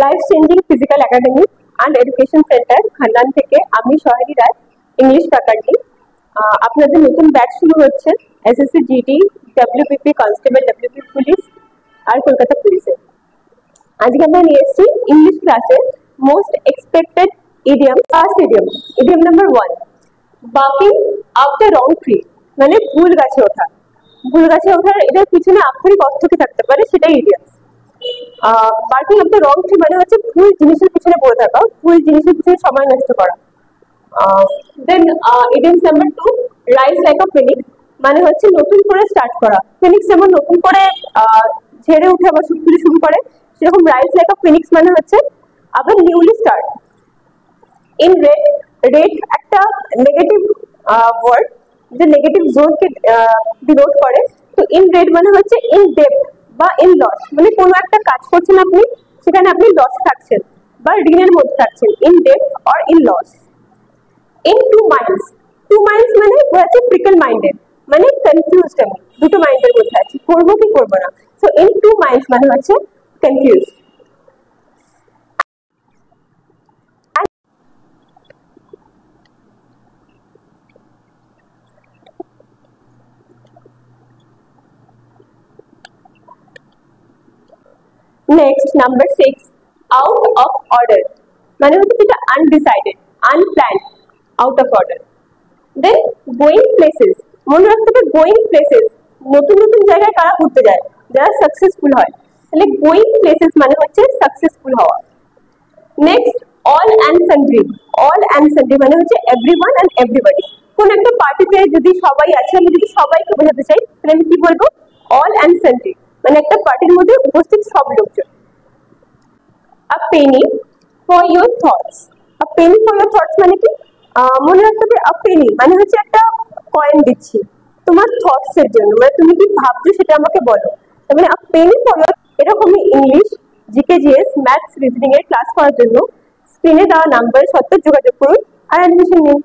Life changing physical academy and education centre Khandan থেকে আমি সহেলি রায়, English faculty. আপনাদের নতুন ব্যাচ শুরু হচ্ছে SSC GD, WPP constable, WP police আর কলকাতা পুলিশের। আজকে আমরা নিয়ে এসেছি ইংলিশ ক্লাসে most expected idiom. First idiom number 1, barking up the wrong tree, মানে ফুল গাছে ওঠা। ফুল গাছে ওঠার এটার পিছনে আক্ষরিক অর্থ কি থাকতে পারে, সেটাই idiom. Barking up the wrong tree মানে হচ্ছে ফুল জিনিসের পিছনে পড়ে থাকা, ফুল জিনিসের পিছনে সময় নষ্ট করা। Then idiom number 2, rise like a phoenix, মানে হচ্ছে নতুন করে স্টার্ট করা। ফিনিক্স যেমন নতুন করে ঝেড়ে উঠে আবার শুরু করে, সেরকম রাইজ লাইক আ ফিনিক্স মানে হচ্ছে আবার newly start. In red, red একটা নেগেটিভ ওয়ার্ড, যে নেগেটিভ জোনকে ডিনোট করে। তো ইন রেড মানে হচ্ছে ইন ডেপ্থ বা ইন লস, মানে কোনো একটা কাজ করছেন আপনি, সেখানে আপনি লস থাকছেন বা ঋণের মধ্যে থাকছেন, in depth or in loss. In 2 minds, 2 minds মানে হচ্ছে প্রিকল মাইন্ডেড, মানে কনফিউজড, আমি দুটো মাইন্ডের মধ্যে আছি, করবো কি করবো না। সো ইন 2 মাইন্ডস মানে হচ্ছে confused. Next number 6, out of order, মানে হচ্ছে যেটা undecided, unplanned, out of order. Then going places, মনে রাখতে হবে গোয়িং প্লেসেস, নতুন নতুন জায়গায় কারা ঘুরতে যায়, যারা সাকসেসফুল হয়, তাহলে গোয়িং প্লেসেস মানে হচ্ছে সাকসেসফুল হওয়া। Next all and sundry, all and sundry মানে হচ্ছে এভরিওয়ান অ্যান্ড এভরিবডি। কোন একটা পার্টিতে যদি সবাই আছে, আমি যদি সবাইকে বোঝাতে চাই, তাহলে আমি কি বলবো, অল অ্যান্ড সানড্রি, মানে একটা পার্টির মধ্যে উপস্থিত সব লোকজন। A penny for your thoughts, a penny for your thoughts মানে কি, মনে রাখতে হবে আ পেনি মানে হচ্ছে একটা কয়েন দিচ্ছি তোমার থটস এর জন্য, মানে তুমি কি ভাবছো সেটা আমাকে বলো। তার মানে আ পেনি ফর ইউর। এরকমই English, GK, GS, maths, reasoning এর ক্লাস করার জন্য স্ক্রিনে দেওয়া নাম্বারে সত্ত্বর যোগাযোগ করুন আর অ্যাডমিশন নিন।